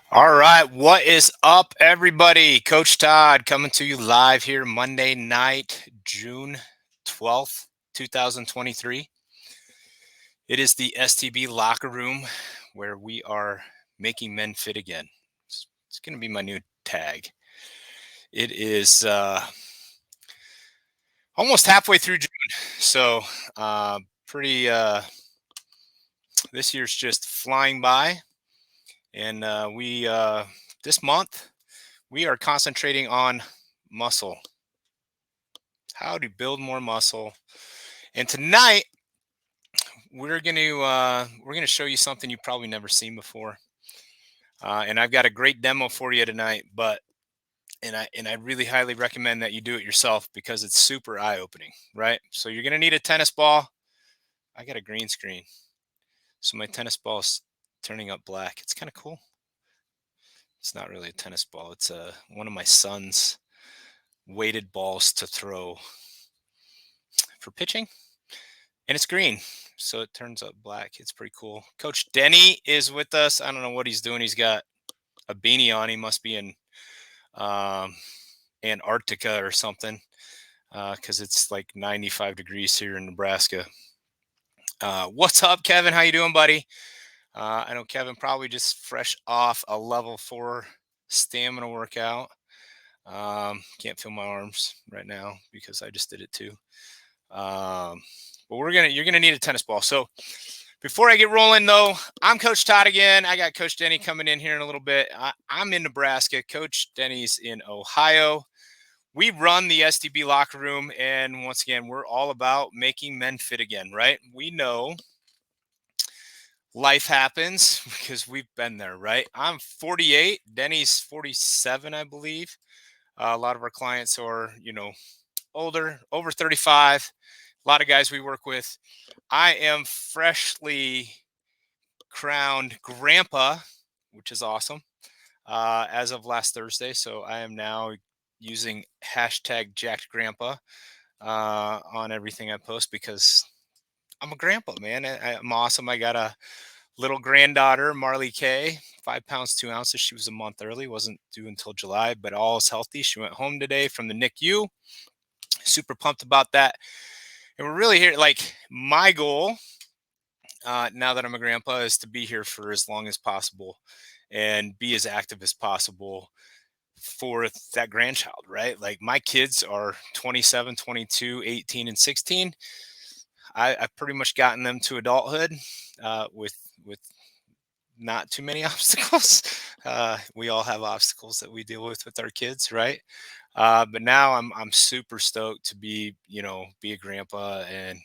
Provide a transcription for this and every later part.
All right, what is up, everybody? Coach Todd coming to you live here Monday night, June 12th, 2023. It is the STB locker room where we are making men fit again. It's going to be my new tag. It is almost halfway through June, so pretty. This year's just flying by, and we this month we are concentrating on muscle, how to build more muscle. And tonight we're gonna show you something you've probably never seen before. And I've got a great demo for you tonight, but and I really highly recommend that you do it yourself because it's super eye opening, right? So you're gonna need a tennis ball. I got a green screen, so my tennis ball is turning up black. It's kind of cool. It's not really a tennis ball. It's one of my son's weighted balls to throw for pitching, and it's green, so it turns up black. It's pretty cool. Coach Denny is with us. I don't know what he's doing. He's got a beanie on. He must be in um, Antarctica or something because it's like 95 degrees here in Nebraska. What's up, Kevin? How you doing, buddy? I know Kevin probably just fresh off a level 4 stamina workout. Can't feel my arms right now because I just did it too. But you're gonna need a tennis ball. So before I get rolling, though, I'm Coach Todd again. I got Coach Denny coming in here in a little bit. I'm in Nebraska. Coach Denny's in Ohio. We run the STB locker room, and once again, we're all about making men fit again, right? We know life happens because we've been there, right? I'm 48. Denny's 47, I believe. A lot of our clients are, older, over 35. A lot of guys we work with. I am freshly crowned grandpa, which is awesome, as of last Thursday. So I am now using hashtag jacked grandpa on everything I post because I'm a grandpa, man. I'm awesome. I got a little granddaughter, Marley K, 5 pounds, 2 ounces. She was a month early, wasn't due until July, but all is healthy. She went home today from the NICU. Super pumped about that. And we're really here. Like, my goal now that I'm a grandpa is to be here for as long as possible and be as active as possible for that grandchild, right? Like, my kids are 27, 22, 18, and 16. I've pretty much gotten them to adulthood with not too many obstacles. We all have obstacles that we deal with our kids, right? But now I'm super stoked to be a grandpa and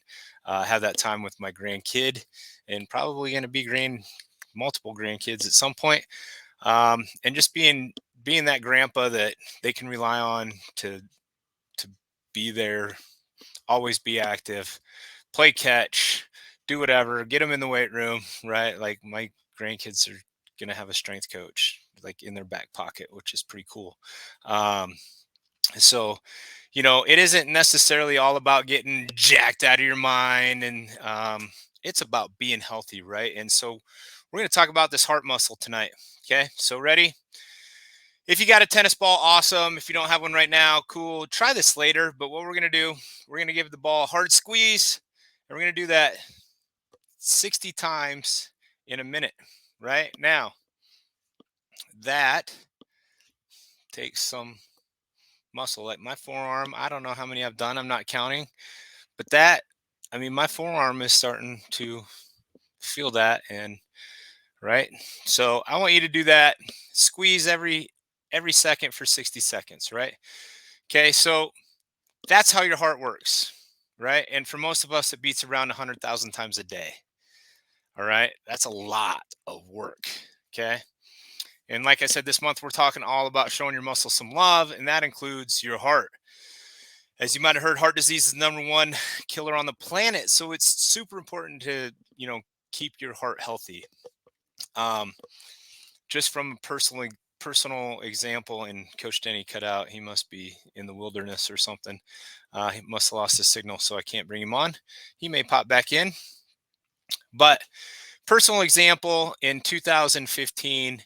have that time with my grandkid, and probably going to be multiple grandkids at some point. And just being that grandpa that they can rely on to be there, always be active, play catch, do whatever, get them in the weight room, right? Like, my grandkids are gonna have a strength coach like in their back pocket, which is pretty cool. Um, so, it isn't necessarily all about getting jacked out of your mind, and it's about being healthy, right? And so, we're going to talk about this heart muscle tonight. Okay, so ready? If you got a tennis ball, awesome. If you don't have one right now, cool. Try this later. But what we're going to do, we're going to give the ball a hard squeeze, and we're going to do that 60 times in a minute. Right now, that takes some muscle. Like, my forearm, I don't know how many I've done. I'm not counting. But my forearm is starting to feel that. And right. So I want you to do that. Squeeze every second for 60 seconds. Right. Okay. So that's how your heart works. Right. And for most of us, it beats around 100,000 times a day. All right. That's a lot of work. Okay. And like I said, this month we're talking all about showing your muscles some love, and that includes your heart. As you might have heard, heart disease is the #1 killer on the planet. So it's super important to, keep your heart healthy. Um, just from a personal example, and Coach Denny cut out. He must be in the wilderness or something. He must have lost his signal, so I can't bring him on. He may pop back in. But personal example, in 2015,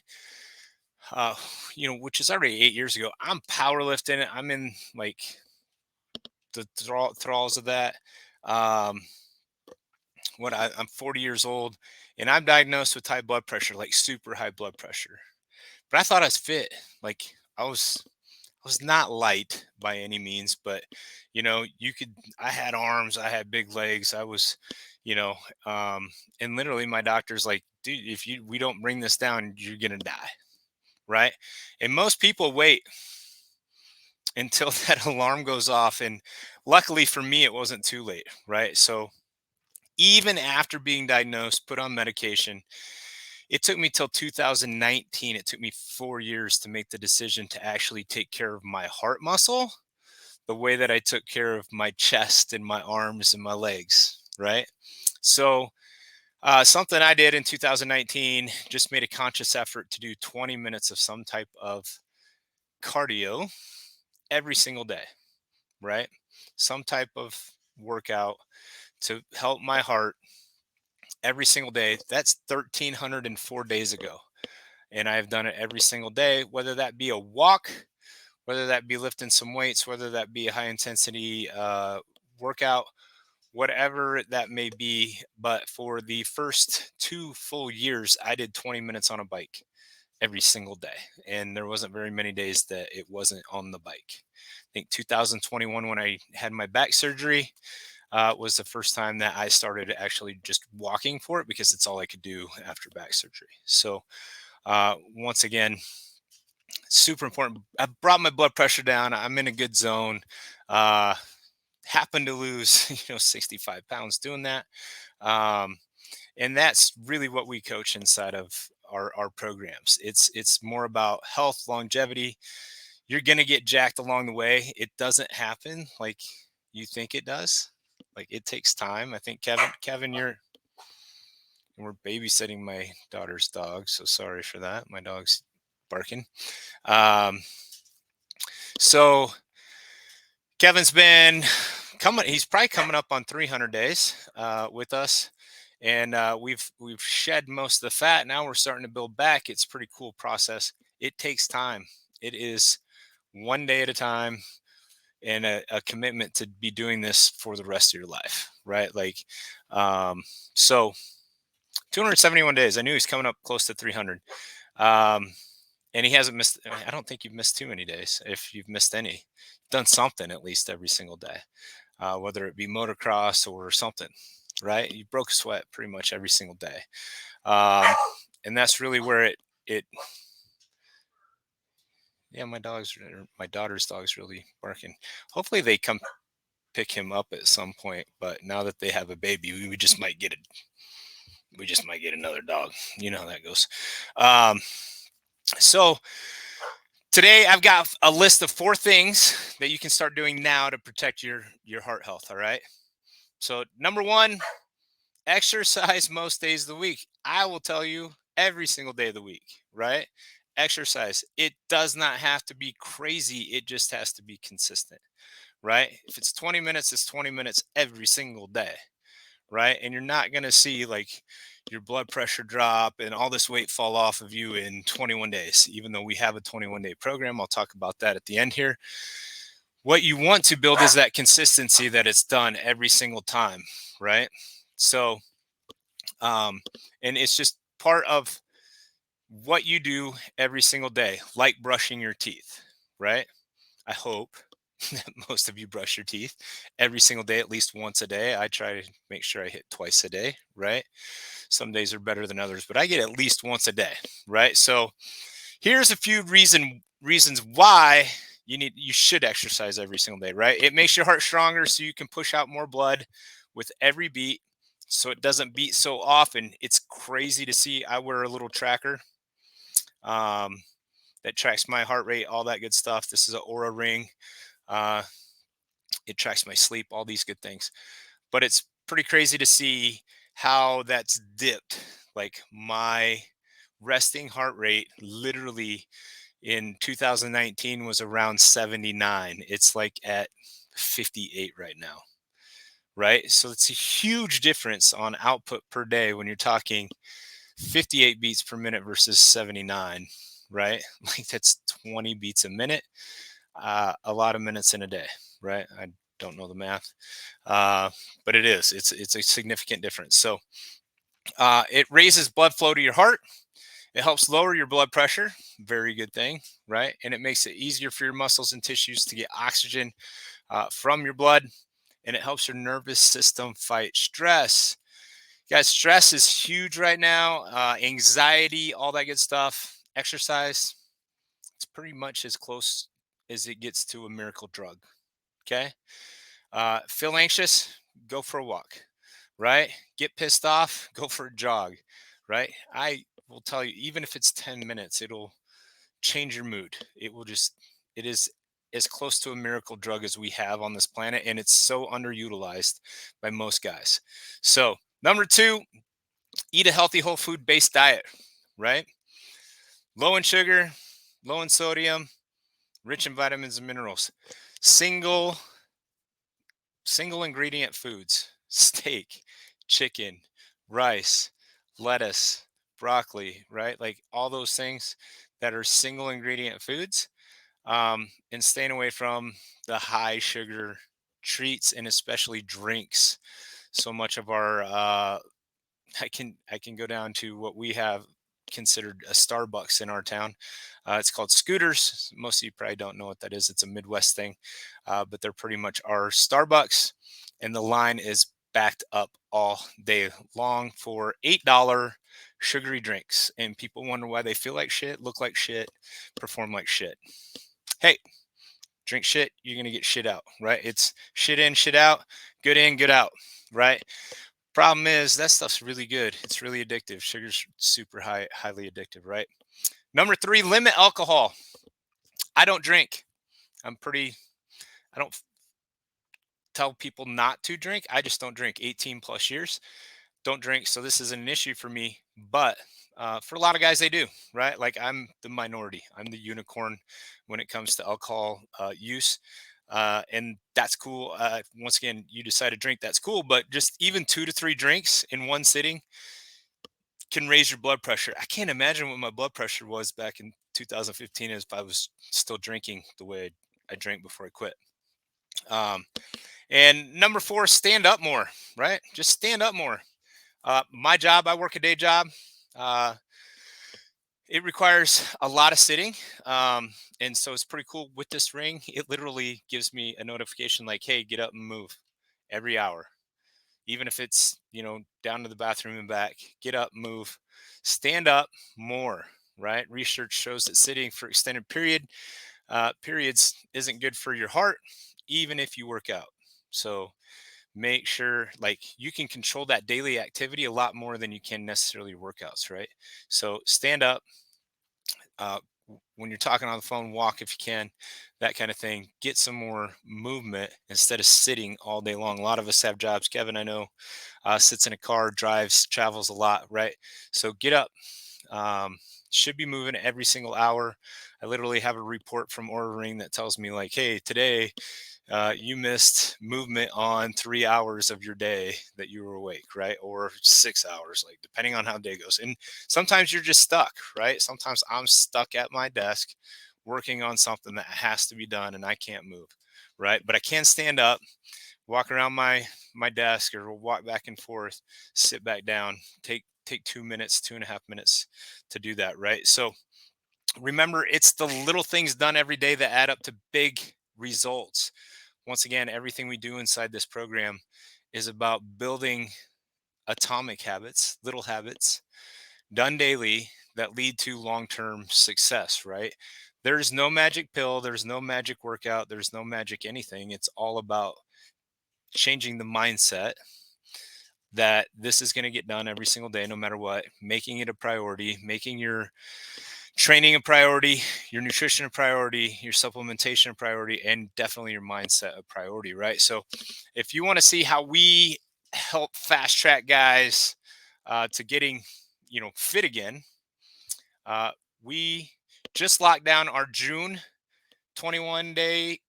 uh, which is already 8 years ago. I'm powerlifting. I'm in like the thralls of that. Um, I'm 40 years old, and I'm diagnosed with high blood pressure, like super high blood pressure. But I thought I was fit. Like I was, I was not light by any means, but you could. I had arms, I had big legs. I was, you know, um, and literally my doctor's like, dude, if we don't bring this down, you're gonna die, right? And most people wait until that alarm goes off, and luckily for me, it wasn't too late, right? So even after being diagnosed, put on medication, it took me till 2019. It took me 4 years to make the decision to actually take care of my heart muscle the way that I took care of my chest and my arms and my legs, right? So, something I did in 2019, just made a conscious effort to do 20 minutes of some type of cardio every single day, right? Some type of workout to help my heart every single day. That's 1,304 days ago. And I've done it every single day, whether that be a walk, whether that be lifting some weights, whether that be a high intensity workout, whatever that may be. But for the first 2 full years, I did 20 minutes on a bike every single day. And there wasn't very many days that it wasn't on the bike. I think 2021, when I had my back surgery, was the first time that I started actually just walking for it, because it's all I could do after back surgery. So, once again, super important. I brought my blood pressure down. I'm in a good zone. Uh, Happened to lose, 65 pounds doing that. Um, and that's really what we coach inside of our programs. It's more about health, longevity. You're gonna get jacked along the way. It doesn't happen like you think it does. Like it takes time. I think Kevin, we're babysitting my daughter's dog, so sorry for that. My dog's barking. Um, so Kevin's been coming. He's probably coming up on 300 days with us, and we've shed most of the fat. Now we're starting to build back. It's a pretty cool process. It takes time. It is one day at a time, and a commitment to be doing this for the rest of your life, right? Like, so 271 days. I knew he's coming up close to 300. And he hasn't missed. I don't think you've missed too many days. If you've missed any, done something at least every single day, whether it be motocross or something, right? You broke a sweat pretty much every single day, um, and that's really where it. Yeah, my daughter's dog's really barking. Hopefully they come pick him up at some point. But now that they have a baby, we just might get another dog. You know how that goes. Um, so today I've got a list of 4 things that you can start doing now to protect your heart health. All right. So number one, exercise most days of the week. I will tell you every single day of the week, right? Exercise. It does not have to be crazy. It just has to be consistent, right? If it's 20 minutes, it's 20 minutes every single day, right? And you're not going to see like your blood pressure drop and all this weight fall off of you in 21 days, even though we have a 21-day program. I'll talk about that at the end here. What you want to build is that consistency, that it's done every single time, right? So, and it's just part of what you do every single day, like brushing your teeth, right? I hope that most of you brush your teeth every single day, at least once a day. I try to make sure I hit twice a day, right? Some days are better than others, but I get at least once a day, right? So here's a few reasons why you should exercise every single day, right? It makes your heart stronger so you can push out more blood with every beat, so it doesn't beat so often. It's crazy to see. I wear a little tracker um, that tracks my heart rate, all that good stuff. This is an Aura ring. Uh, it tracks my sleep, all these good things. But it's pretty crazy to see how that's dipped. Like my resting heart rate literally in 2019 was around 79. It's like at 58 right now, right? So it's a huge difference on output per day when you're talking 58 beats per minute versus 79, right? Like that's 20 beats a minute, a lot of minutes in a day, right? I don't know the math, uh, but it's a significant difference. So it raises blood flow to your heart. It helps lower your blood pressure. Very good thing, right? And it makes it easier for your muscles and tissues to get oxygen from your blood. And it helps your nervous system fight stress. Guys, stress is huge right now. Anxiety, all that good stuff. Exercise, it's pretty much as close as it gets to a miracle drug. Okay. Feel anxious? Go for a walk, right? Get pissed off? Go for a jog, right? I will tell you, even if it's 10 minutes, it'll change your mood. It is as close to a miracle drug as we have on this planet. And it's so underutilized by most guys. So, number two, eat a healthy whole food based diet, right? Low in sugar, low in sodium, rich in vitamins and minerals. Single single ingredient foods: steak, chicken, rice, lettuce, broccoli, right? Like all those things that are single ingredient foods, and staying away from the high sugar treats and especially drinks. So much of our I can go down to what we have considered a Starbucks in our town. It's called Scooters. Most of you probably don't know what that is. It's a Midwest thing, but they're pretty much our Starbucks, and the line is backed up all day long for $8 sugary drinks. And people wonder why they feel like shit, look like shit, perform like shit. Hey, drink shit, you're gonna get shit out, right? It's shit in, shit out, good in, good out, right? Problem is that stuff's really good. It's really addictive. Sugar's super highly addictive, right? Number three, limit alcohol. I don't drink. I'm pretty, I don't tell people not to drink. I just don't drink. 18 plus years, don't drink. So this isn't an issue for me. But for a lot of guys, they do, right? Like I'm the minority. I'm the unicorn when it comes to alcohol use. And that's cool. Once again, you decide to drink, that's cool. But just even 2 to 3 drinks in one sitting can raise your blood pressure. I can't imagine what my blood pressure was back in 2015 if I was still drinking the way I drank before I quit. Um, and number four, stand up more, right? Just stand up more. My job, I work a day job. Uh, it requires a lot of sitting. And so it's pretty cool with this ring. It literally gives me a notification like, hey, get up and move every hour, even if it's down to the bathroom and back. Get up, move, stand up more, right? Research shows that sitting for extended periods isn't good for your heart, even if you work out. So make sure, like, you can control that daily activity a lot more than you can necessarily workouts, right? So stand up. When you're talking on the phone, walk if you can, that kind of thing. Get some more movement instead of sitting all day long. A lot of us have jobs. Kevin, I know, sits in a car, drives, travels a lot, right? So get up. Um, should be moving every single hour. I literally have a report from Oura Ring that tells me like, hey, today you missed movement on 3 hours of your day that you were awake, right? Or 6 hours, like depending on how the day goes. And sometimes you're just stuck, right? Sometimes I'm stuck at my desk working on something that has to be done and I can't move, right? But I can stand up, walk around my desk, or walk back and forth, sit back down, take 2 minutes, 2.5 minutes to do that, right? So remember, it's the little things done every day that add up to big results. Once again, everything we do inside this program is about building atomic habits, little habits done daily that lead to long-term success, right? There's no magic pill, there's no magic workout, there's no magic anything. It's all about changing the mindset that this is going to get done every single day, no matter what, making it a priority, making your training a priority, your nutrition a priority, your supplementation a priority, and definitely your mindset a priority, right? So if you want to see how we help fast track guys to getting, fit again, uh, we just locked down our June 21-day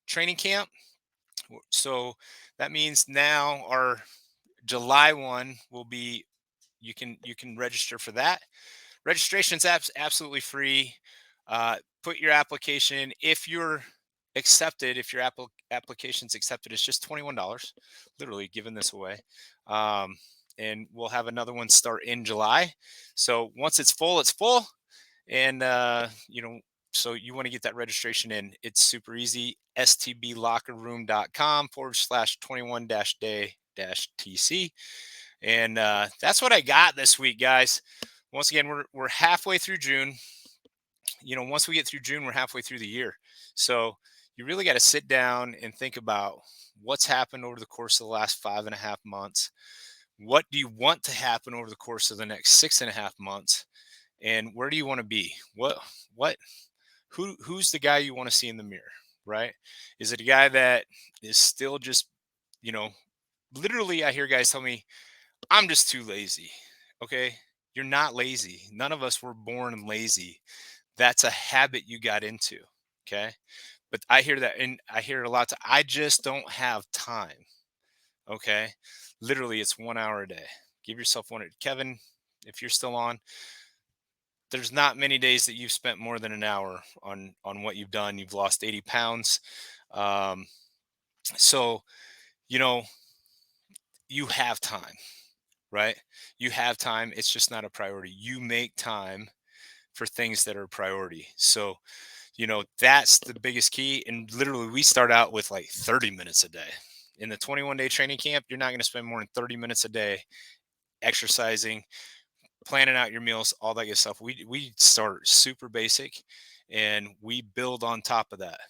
training camp. So that means now our July one will be, you can register for that. Registration's absolutely free. Put your application in. If you're accepted, if your application's accepted, it's just $21. Literally giving this away. Um, and we'll have another one start in July. So once it's full, it's full. And so you want to get that registration in. It's super easy. stblockerroom.com/21-day-tc. And that's what I got this week, guys. Once again, we're halfway through June. Once we get through June, we're halfway through the year. So you really got to sit down and think about what's happened over the course of the last 5.5 months. What do you want to happen over the course of the next 6.5 months? And where do you want to be? Who's the guy you want to see in the mirror, right? Is it a guy that is still just, you know, literally I hear guys tell me, I'm just too lazy. Okay. You're not lazy. None of us were born lazy. That's a habit you got into. Okay. But I hear that, and I hear it a lot. I just don't have time. Okay. Literally, it's 1 hour a day. Give yourself one. Kevin, if you're still on, there's not many days that you've spent more than an hour on what you've done. You've lost 80 pounds. Um, so, you know, you have time, right? You have time. It's just not a priority. You make time for things that are a priority. So, that's the biggest key. And literally, we start out with like 30 minutes a day. In the 21-day training camp, you're not going to spend more than 30 minutes a day exercising, planning out your meals, all that good stuff. We start super basic and we build on top of that.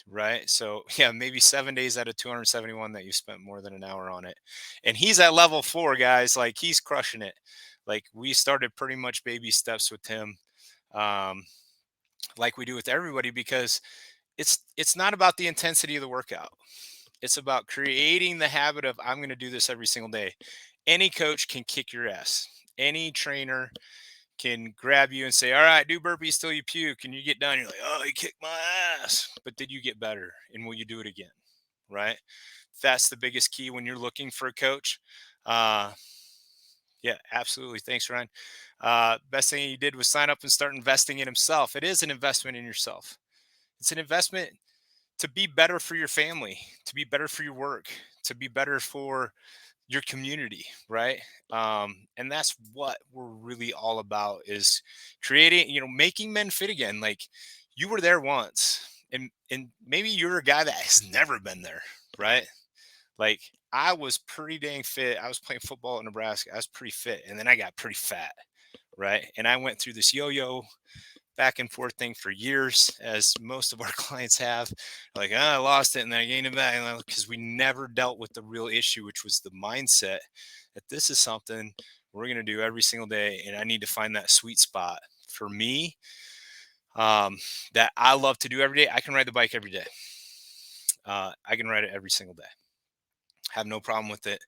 Right. So yeah, maybe 7 days out of 271 that you spent more than an hour on it. And he's at level 4, guys. Like, he's crushing it. Like, we started pretty much baby steps with him. Um, like we do with everybody, because it's not about the intensity of the workout. It's about creating the habit of, I'm going to do this every single day. Any coach can kick your ass. Any trainer can grab you and say, all right, do burpees till you puke. And you get done. You're like, oh, you kicked my ass. But did you get better? And will you do it again? Right. That's the biggest key when you're looking for a coach. Uh, yeah, absolutely. Thanks, Ryan. Best thing he did was sign up and start investing in himself. It is an investment in yourself. It's an investment to be better for your family, to be better for your work, to be better for your community, right? And that's what we're really all about, is creating, making men fit again. Like, you were there once, and maybe you're a guy that has never been there, right? Like, I was pretty dang fit. I was playing football in Nebraska. I was pretty fit, and then I got pretty fat, right? And I went through this yo-yo back and forth thing for years, as most of our clients have. Like, oh, I lost it and then I gained it back, because we never dealt with the real issue, which was the mindset that this is something we're going to do every single day. And I need to find that sweet spot for me, that I love to do every day. I can ride the bike every day. I can ride it every single day. Have no problem with it.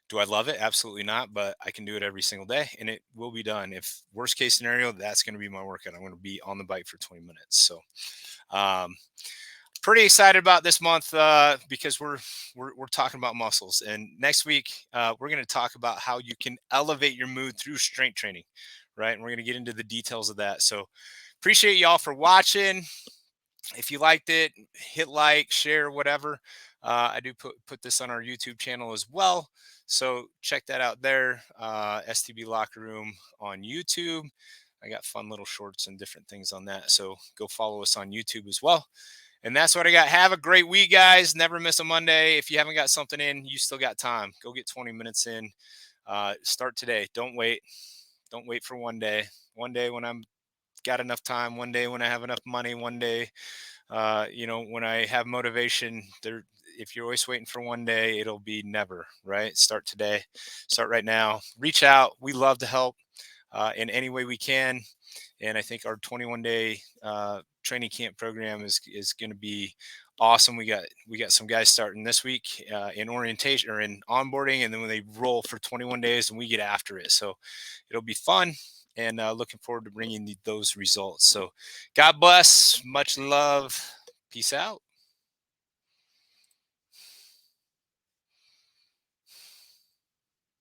Do I love it? Absolutely not. But I can do it every single day, and it will be done. If worst case scenario, that's going to be my workout. I'm going to be on the bike for 20 minutes. So, pretty excited about this month, because we're talking about muscles. And next week, we're going to talk about how you can elevate your mood through strength training, right? And we're going to get into the details of that. So, appreciate y'all for watching. If you liked it, hit like, share, whatever. I do put this on our YouTube channel as well. So check that out there. STB Locker Room on YouTube. I got fun little shorts and different things on that. So go follow us on YouTube as well. And that's what I got. Have a great week, guys. Never miss a Monday. If you haven't got something in, you still got time. Go get 20 minutes in. Start today. Don't wait. Don't wait for one day. One day when I'm got enough time. One day when I have enough money. One day, when I have motivation. If you're always waiting for one day, it'll be never, right? Start today. Start right now. Reach out. We love to help in any way we can. And I think our 21-day training camp program is going to be awesome. We got some guys starting this week in orientation or in onboarding, and then when they roll for 21 days, and we get after it. So it'll be fun, and looking forward to bringing those results. So God bless. Much love. Peace out.